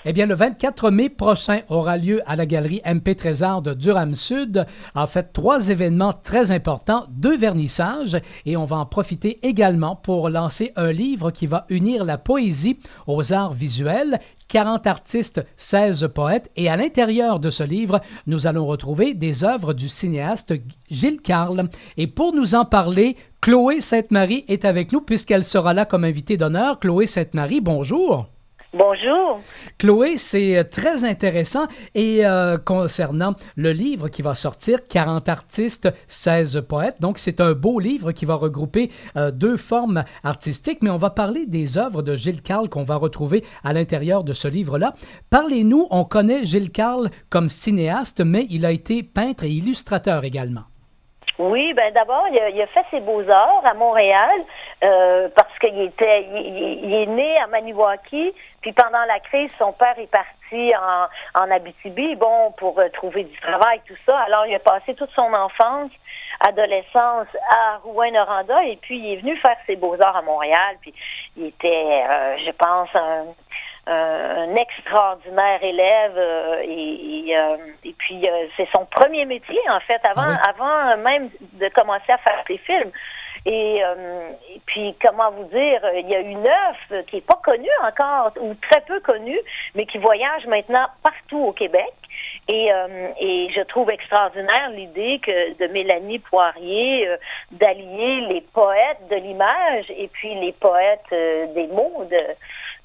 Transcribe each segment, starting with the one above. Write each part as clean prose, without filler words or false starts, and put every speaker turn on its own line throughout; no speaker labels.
Eh bien, le 24 mai prochain aura lieu à la galerie MP Trésor de Durham-Sud. En fait, 3 événements très importants, 2 vernissages, et on va en profiter également pour lancer un livre qui va unir la poésie aux arts visuels. 40 artistes, 16 poètes, et à l'intérieur de ce livre, nous allons retrouver des œuvres du cinéaste Gilles Carle. Et pour nous en parler, Chloé Sainte-Marie est avec nous puisqu'elle sera là comme invitée d'honneur. Chloé Sainte-Marie, bonjour.
Bonjour.
Chloé, c'est très intéressant et concernant le livre qui va sortir, 40 artistes, 16 poètes, donc c'est un beau livre qui va regrouper 2 formes artistiques, mais on va parler des œuvres de Gilles Carle qu'on va retrouver à l'intérieur de ce livre-là. Parlez-nous, on connaît Gilles Carle comme cinéaste, mais il a été peintre et illustrateur également.
Oui, ben d'abord, il a fait ses beaux-arts à Montréal parce qu'il il est né à Maniwaki, puis pendant la crise, son père est parti en Abitibi, bon, pour trouver du travail, tout ça. Alors, il a passé toute son enfance, adolescence à Rouyn-Noranda, et puis il est venu faire ses beaux-arts à Montréal, puis il était, je pense, un extraordinaire élève et puis c'est son premier métier en fait avant même de commencer à faire ses films et puis comment vous dire, il y a une œuvre qui est pas connue encore ou très peu connue mais qui voyage maintenant partout au Québec et je trouve extraordinaire l'idée que de Mélanie Poirier d'allier les poètes de l'image et puis les poètes des mots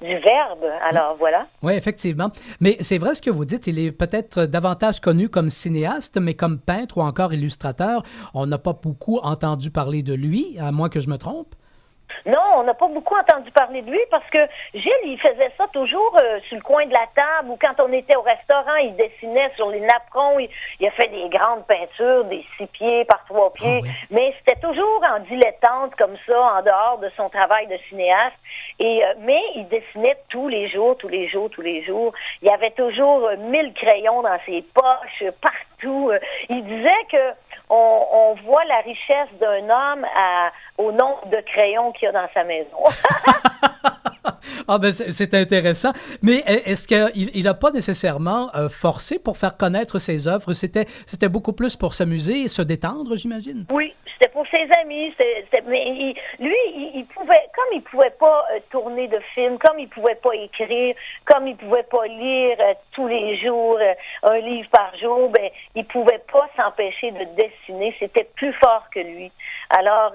du verbe. Alors, voilà.
Oui, effectivement. Mais c'est vrai ce que vous dites, il est peut-être davantage connu comme cinéaste, mais comme peintre ou encore illustrateur, on n'a pas beaucoup entendu parler de lui, à moins que je me trompe.
Non, on n'a pas beaucoup entendu parler de lui parce que Gilles, il faisait ça toujours sur le coin de la table ou quand on était au restaurant, il dessinait sur les napperons, il a fait des grandes peintures, des 6 pieds par 3 pieds, oui. Mais c'était toujours en dilettante comme ça, en dehors de son travail de cinéaste. Mais il dessinait tous les jours. Il y avait toujours 1000 crayons dans ses poches, partout. Il disait que on voit la richesse d'un homme au nombre de crayons qu'il y a dans sa maison.
Ah ben c'est intéressant. Mais est-ce qu'il n'a pas nécessairement forcé pour faire connaître ses œuvres? C'était beaucoup plus pour s'amuser et se détendre, j'imagine?
Oui, c'était pour ses amis. Mais il pouvait, comme il pouvait pas tourner de films, comme il pouvait pas écrire, comme il pouvait pas lire tous les jours un livre par jour, ben il pouvait pas s'empêcher de dessiner. C'était plus fort que lui. Alors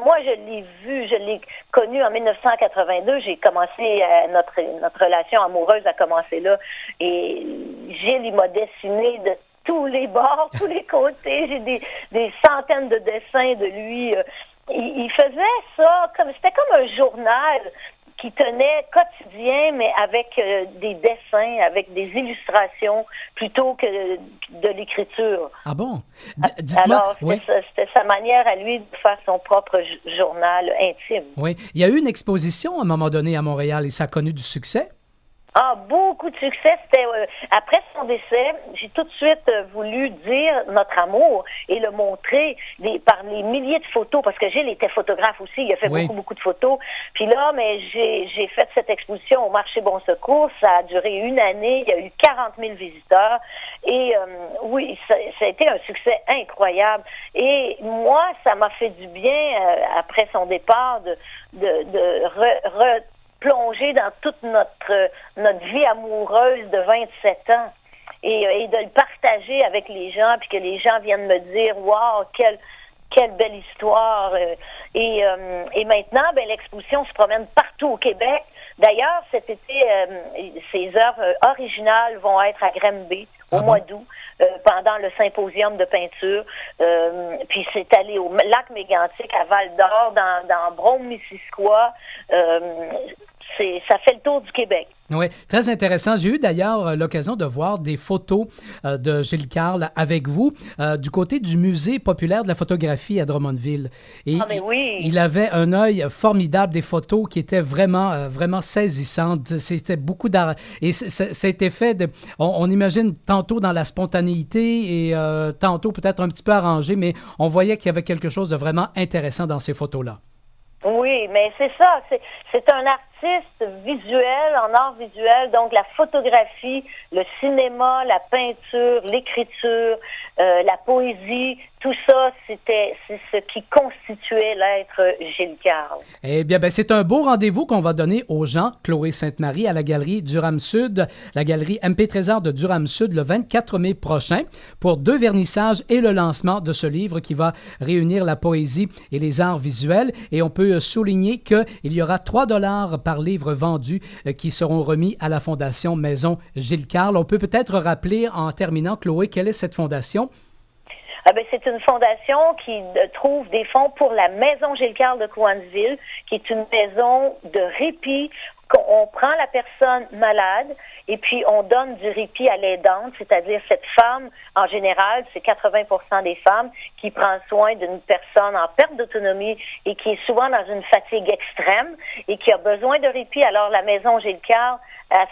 moi je l'ai vu, je l'ai connu en 1982. J'ai commencé notre relation amoureuse a commencé là et Gilles il m'a dessiné de tous les bords, tous les côtés. J'ai des centaines de dessins de lui. Il faisait ça c'était comme un journal qui tenait quotidien, mais avec des dessins, avec des illustrations, plutôt que de l'écriture.
Ah bon?
Alors, c'était sa manière à lui de faire son propre journal intime.
Oui. Il y a eu une exposition à un moment donné à Montréal et ça a connu du succès?
Ah, beaucoup de succès. C'était après son décès, j'ai tout de suite voulu dire notre amour et le montrer par les milliers de photos, parce que Gilles était photographe aussi, il a fait beaucoup de photos. Puis là, mais j'ai fait cette exposition au marché Bon Secours, ça a duré 1 année, il y a eu 40 000 visiteurs et oui, ça a été un succès incroyable. Et moi, ça m'a fait du bien après son départ de plonger dans toute notre vie amoureuse de 27 ans et de le partager avec les gens, puis que les gens viennent me dire « Wow, quelle belle histoire! » Et maintenant, ben l'exposition se promène partout au Québec. D'ailleurs, cet été, ces œuvres originales vont être à Granby au mois d'août, pendant le symposium de peinture. Puis c'est allé au lac Mégantic, à Val-d'Or, dans Brome-Missisquoi. Ça fait le tour du Québec.
Oui, très intéressant. J'ai eu d'ailleurs l'occasion de voir des photos de Gilles Carle avec vous du côté du Musée populaire de la photographie à Drummondville. Et
mais oui.
Il avait un œil formidable, des photos qui étaient vraiment saisissantes. C'était beaucoup d'art. Et ça a été fait, on imagine tantôt dans la spontanéité et tantôt peut-être un petit peu arrangé, mais on voyait qu'il y avait quelque chose de vraiment intéressant dans ces photos-là.
Oui, mais c'est ça. C'est un artiste visuel, en art visuel, donc la photographie, le cinéma, la peinture, l'écriture, la poésie, tout ça, c'est ce qui constituait l'être Gilles Carle.
Eh bien, c'est un beau rendez-vous qu'on va donner aux gens, Chloé Sainte-Marie, à la Galerie Durham-Sud, la Galerie MP Trésor de Durham-Sud, le 24 mai prochain, pour 2 vernissages et le lancement de ce livre qui va réunir la poésie et les arts visuels. Et on peut souligner qu'il y aura 3 $ par livre vendu qui seront remis à la Fondation Maison Gilles Carle. On peut peut-être rappeler, en terminant, Chloé, quelle est cette fondation?
C'est une fondation qui trouve des fonds pour la Maison Gilles Carle de Cowansville, qui est une maison de répit. On prend la personne malade et puis on donne du répit à l'aidante, c'est-à-dire cette femme, en général, c'est 80% des femmes qui prend soin d'une personne en perte d'autonomie et qui est souvent dans une fatigue extrême et qui a besoin de répit. Alors la Maison Gilles Carle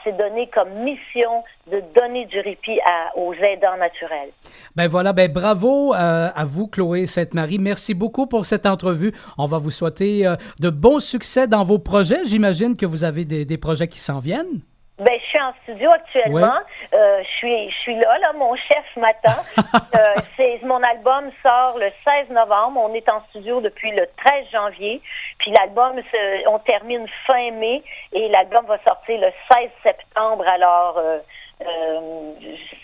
s'est donné comme mission de donner du répit aux aidants naturels.
Bravo à vous, Chloé Sainte-Marie. Merci beaucoup pour cette entrevue. On va vous souhaiter de bons succès dans vos projets. J'imagine que vous avez des projets qui s'en viennent.
Je suis en studio actuellement. Oui. Je suis là, mon chef m'attend. Mon album sort le 16 novembre. On est en studio depuis le 13 janvier. Puis l'album, on termine fin mai et l'album va sortir le 16 septembre. Alors,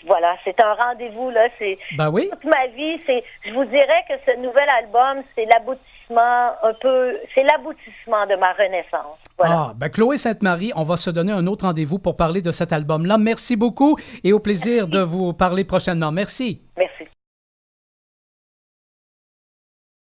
voilà, c'est un rendez-vous, là. C'est toute ma vie. Je vous dirais que ce nouvel album, c'est l'aboutissement de ma renaissance. Voilà.
Chloé Sainte-Marie, on va se donner un autre rendez-vous pour parler de cet album-là. Merci beaucoup et au plaisir de vous parler prochainement. Merci.
Merci.